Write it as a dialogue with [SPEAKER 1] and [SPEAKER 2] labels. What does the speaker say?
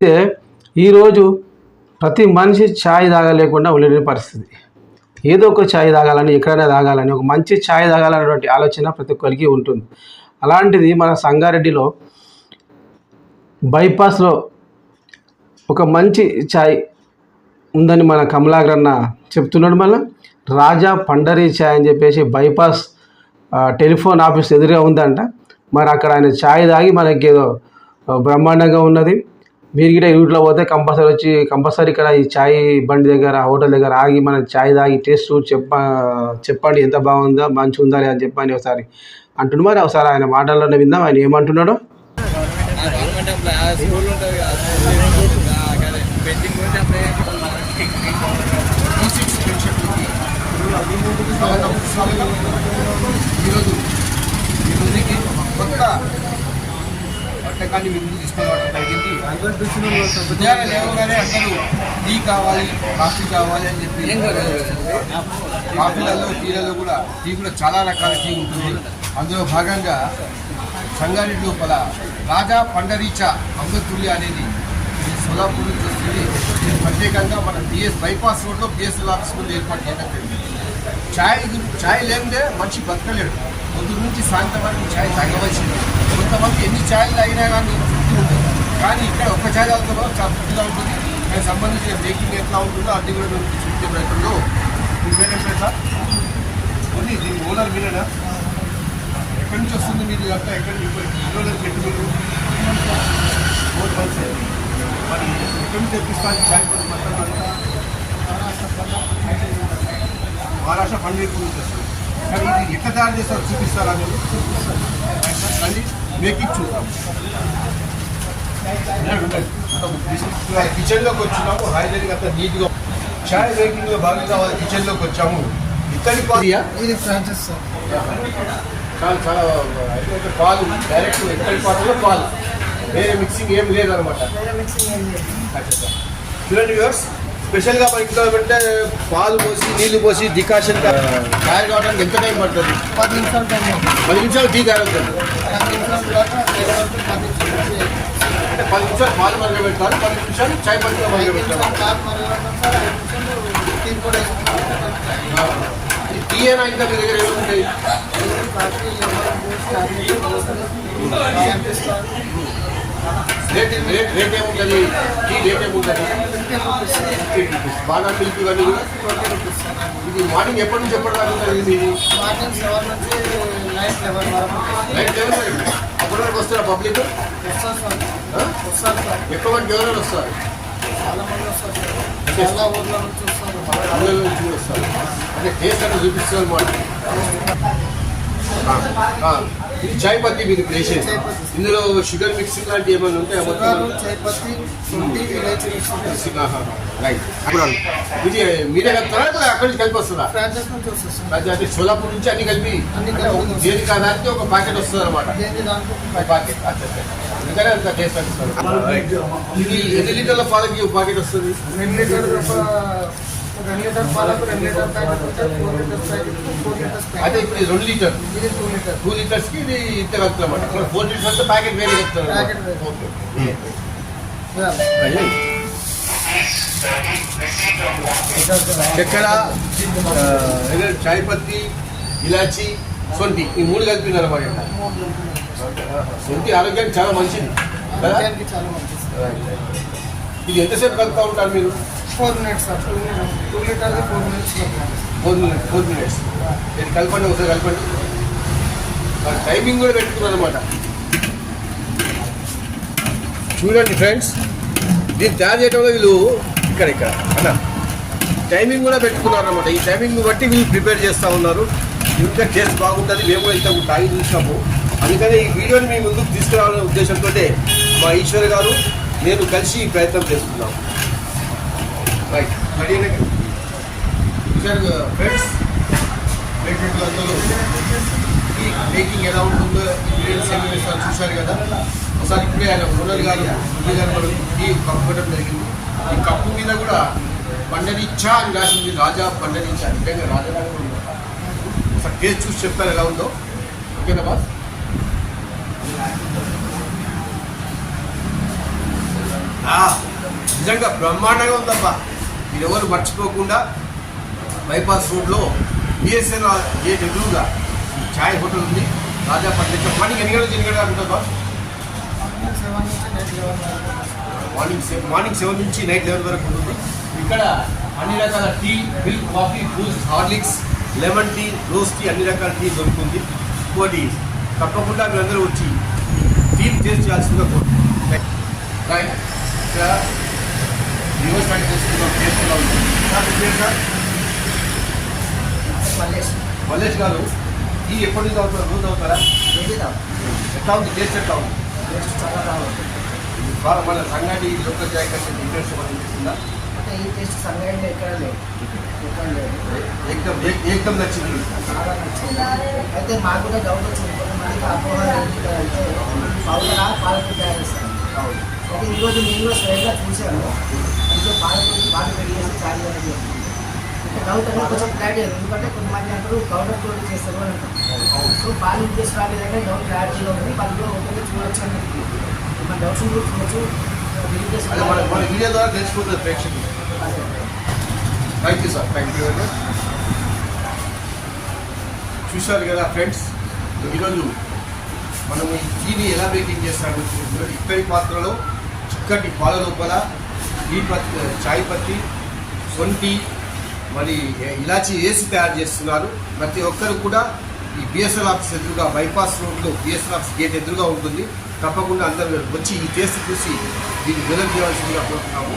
[SPEAKER 1] అయితే ఈరోజు ప్రతి మనిషి ఛాయ్ తాగలేకుండా ఉండలేని పరిస్థితి. ఏదో ఒక ఛాయ్ తాగాలని, ఎక్కడైనా తాగాలని, ఒక మంచి ఛాయ్ తాగాలనేటువంటి ఆలోచన ప్రతి ఒక్కరికి ఉంటుంది. అలాంటిది మన సంగారెడ్డిలో బైపాస్లో ఒక మంచి ఛాయ్ ఉందని మన కమలాకరన్న చెప్తున్నాడు. మళ్ళీ రాజా పండరీ ఛాయ్ అని చెప్పేసి బైపాస్ టెలిఫోన్ ఆఫీస్ ఎదురుగా ఉందంట. మరి అక్కడ ఆయన ఛాయ్ తాగి మనకి ఏదో బ్రహ్మాండంగా ఉన్నది. మీరు గిట్ట యూట్యూబ్లో పోతే కంపల్సరీ ఇక్కడ ఈ ఛాయ్ బండి దగ్గర, హోటల్ దగ్గర ఆగి మన ఛాయ్ తాగి టేస్ట్ చెప్పండి ఎంత బాగుందా, మంచిగా ఉందా అని చెప్పని ఒకసారి అంటున్నాడు. మరి ఒకసారి ఆయన మాటల్లోనే విందాం ఆయన ఏమంటున్నాడో.
[SPEAKER 2] వంటకాన్ని ముందు తీసుకోవడం జరిగింది. ఉదయాన్నే లేవగానే అందరూ టీ కావాలి, కాఫీ కావాలి అని చెప్పి కాఫీలలో టీలలో కూడా టీ కూడా చాలా రకాల టీ ఉంటుంది. అందులో భాగంగా సంగారెడ్డి లోపల రాజా పండరీ చా అమృతుల్య అనేది సోలాపూర్ నుంచి వస్తుంది. ప్రత్యేకంగా మన బైపాస్ రోడ్లో బిఎస్ఎల్ ఆఫీస్ ముందు ఏర్పాటు చేయడం జరిగింది. ఛాయ్ లేదే మనిషి బతకలేడు. పొద్దున్న నుంచి సాయంత్రం వరకు ఛాయ్ తాగవలసింది. కొంతమంది ఎన్ని ఛాయలు తాగినా కానీ తృప్తి ఉంటుంది. కానీ ఇక్కడ ఒక్క ఛాయ్ తాగుతామో చాలా తృప్తిగా ఉంటుంది. దానికి సంబంధించిన మేకింగ్ ఎట్లా ఉంటుందో అది కూడా మేము చూసే ప్రయత్నంలో. మీ పేరేంటే సార్ కొన్ని దీని ఓనర్ మీరేనా? ఎక్కడి నుంచి వస్తుంది మీరు? అంతా ఎక్కడి పెట్టి మీరు 4 months మరి ఎక్కడి నుంచి తెప్పిస్తాను ఛాయ్ పని మొత్తం? మహారాష్ట్ర పండుగ నుంచి వస్తుంది. కానీ ఇది ఎట్లా తయారు చేస్తారో చూపిస్తారా మీరు? మళ్ళీ మేకింగ్ చూద్దాం. కిచెన్లోకి వచ్చినాము. హైదరాబాద్ అంతా నీట్గా ఛాయ్ మేకింగ్లో భాగంగా వాళ్ళ కిచెన్లోకి వచ్చాము. ఇక్కడి ఇది ఫ్రాంచైజ్ చాలా చాలా అయితే పాలు డైరెక్ట్ ఇక్కడి పాలలో పాలు, వేరే మిక్సింగ్ ఏం లేదనమాట. చూడండి వ్యూవర్స్, స్పెషల్గా మన ఇంట్లో పెట్టే పాలు పోసి నీళ్లు పోసి డికాషన్ తయారు కావడానికి ఎంత టైం పడుతుంది? 10 నిమిషాలు. 10 నిమిషాలు టీ తయారవుతుంది. అంటే 10 నిమిషాలు పాలు మరగబెట్టాలి, 10 నిమిషాలు చాయ్ పత్తిలో మరగబెట్టాలి. టీ అయినా ఇంకా మీ దగ్గర ఏముంటాయి? రేట్ ఏముంటుంది? టీ రేట్ ఏముంటుంది? బాగా మిల్క్ కానీ కూడా. ఇది మార్నింగ్ ఎప్పటి నుంచి ఎప్పటి దాకా ఉంటుంది? ఇది మార్నింగ్ 7 నుంచి నైట్ 11 అప్పటి వరకు వస్తారా పబ్లిక్? ఎక్కువ మంది ఎవరైనా వస్తారు? చాలా ఊర్ల నుంచి వస్తారు. అంటే టేస్ట్ అంటే చూపిస్తుంది అన్నమాట. ఇది చాయ్ పత్తి మీరు ప్లేస్ చేసి ఇందులో షుగర్ మిక్సింగ్ లాంటివి ఏమైనా ఉంటాయి? రైట్. ఇది మీరే కలుపుతారా అక్కడి నుంచి కలిపి వస్తుందా? అంటే సోలాపూర్ నుంచి అన్ని కలిపి దేనికి ఆధారితే ఒక ప్యాకెట్ వస్తుంది అనమాట. ప్యాకెట్ అందుకనే అంత టేస్ట్ అనిపిస్తుంది. ఇది ఎన్ని లీటర్ల పాలకి ప్యాకెట్ వస్తుంది? 2 లీటర్ పాలకు 2 లీటర్ ప్యాకెట్ ఉంటాయి. 4 లీటర్ ప్యాకెట్, 4 లీటర్స్ ప్యాకెట్. అయితే ఇప్పుడు 2 లీటర్, ఇది 2 లీటర్స్కి ఇది ఇంత కలుపుతామట. 4 లీటర్స్ ప్యాకెట్ వేరే కలుపుతారు. చక్కెర, చాయ్ పత్తి, ఇలాచి, సొంటి ఈ 3 కలిపినారు అన్నమాట. సొంటి ఆరోగ్యానికి చాలా మంచిది కదా? ఇది ఎంతసేపు కలుపుతూ ఉంటారు మీరు? 4 minutes సార్. 2 లీటర్ది 4 minutes. 4 minutes ఇది కలపండి, ఒకసారి కలపండి. టైమింగ్ కూడా పెట్టుకున్నారు అనమాట. చూడండి ఫ్రెండ్స్, దీన్ని తయారు చేయడంలో వీళ్ళు ఇక్కడ అన్న టైమింగ్ కూడా పెట్టుకున్నారు అనమాట. ఈ టైమింగ్ బట్టి వీళ్ళు ప్రిపేర్ చేస్తూ ఉన్నారు. ఇంకా టేస్ట్ బాగుంటుంది. మేము కూడా ఇంత తాగి చూసినాము. అందుకని ఈ వీడియోని మీ ముందుకు తీసుకురావాలనే ఉద్దేశంతో మా ఈశ్వర్ గారు నేను కలిసి ప్రయత్నం చేస్తున్నాము. రైట్. ఫ్రెండ్స్, అందరూ ఈ మేకింగ్ ఎలా ఉంటుందో ఇంగ్రీడియంట్స్ ఏమి వేస్తారో చూశారు కదా. ఒకసారి ఇప్పుడే ఆయన ఓనర్ గారు మనం టీ కప్పుకోవడం జరిగింది. ఈ కప్పు మీద కూడా పండరీ చా అని రాసింది. రాజా పండరీ చా. నిజంగా రాజా ఒకసారి టేస్ట్ చూసి చెప్తారు ఎలా ఉందో. ఓకేనా బాస్? నిజంగా బ్రహ్మాండంగా ఉందబ్బా. మీరు ఎవరు మర్చిపోకుండా బైపాస్ రోడ్లో బిఎస్ఎన్ఆర్ గేట్ ఎదురుగా ఛాయ్ హోటల్ ఉంది. రాజా పండిత మార్నింగ్ ఎన్ని గంటలకు ఉంటుందా? మార్నింగ్ 7 నుంచి నైట్ 11 వరకు ఉంటుంది. ఇక్కడ అన్ని రకాల tea, milk, coffee, Boost, Horlicks, lemon tea, rose tea, అన్ని రకాల టీ దొరుకుతుంది. ఇంకోటి తప్పకుండా మీరందరూ వచ్చి టీ టేస్ట్ చేయాల్సిందిగా కోరుకుంటున్నాం. ఇక్కడ రివర్స్ ప్యాక్ చేసుకున్నాం. టేస్ట్ ఎలా ఉంది సార్? మల్లేష్ గారు టీ ఎప్పటి నుంచి అవుతారు? రోజు అవుతారా? ఎట్లా ఉంది టేస్ట్? ఎట్లా ఉంది?
[SPEAKER 3] చాలా బాగుంది.
[SPEAKER 2] బాగా మన సంగాటి లోకల్ చాయ్ కంటే ఇంట్రెస్ట్ అనిపిస్తుందా?
[SPEAKER 3] అంటే ఈ టేస్ట్ సంగాయంలో ఎక్కడ లేదు.
[SPEAKER 2] ఏకదం నచ్చింది.
[SPEAKER 3] చాలా నచ్చింది. అయితే మాకు కూడా డౌట్ వచ్చింది. కొంతమందికి అపోహ అంటే పౌడరా పాలకూర తయారు చేస్తాను. అయితే ఈరోజు నేను కూడా స్వయంగా చూశాను. ఇంట్లో పాలు పెట్టి చేసి చాయ్ అనేది ఇంకా డౌట్ అనేది కొంచెం క్లారిటీ అయింది. ఎందుకంటే కొంతమంది అంటారు పౌడర్ కూడా చేస్తారు అని అంటారు. సో పాలు ఇంట్రెస్ట్ రాలేదంటే డౌట్ క్లారిటీలో ఉంది. వాళ్ళు కూడా ఒకటి చూడొచ్చు అని మన డౌట్స్ కూడా చూడొచ్చు.
[SPEAKER 2] అదే మన వీడియో ద్వారా తెలిసిపోతుంది ప్రేక్షకులు. Thank you sir. Thank you very much. చూశారు కదా ఫ్రెండ్స్, ఈరోజు మనం ఈ టీని ఎలా మేకింగ్ చేస్తాము. ఇక్కడి పాత్రలో చిక్కటి పాల లోపల టీ పత్తి, చాయ్ పత్తి, సొంటి, మరి ఇలాచి వేసి తయారు చేస్తున్నారు. ప్రతి ఒక్కరు కూడా ఈ బిఎస్ఎల్ ఆఫీస్ ఎదురుగా బైపాస్ రోడ్లో బిఎస్ఎల్ ఆఫీస్ గేట్ ఎదురుగా ఉంటుంది. తప్పకుండా అందరూ వచ్చి ఈ టేస్ట్ చూసి దీన్ని వెలుగు చేయాల్సిందిగా కోరుతున్నాము.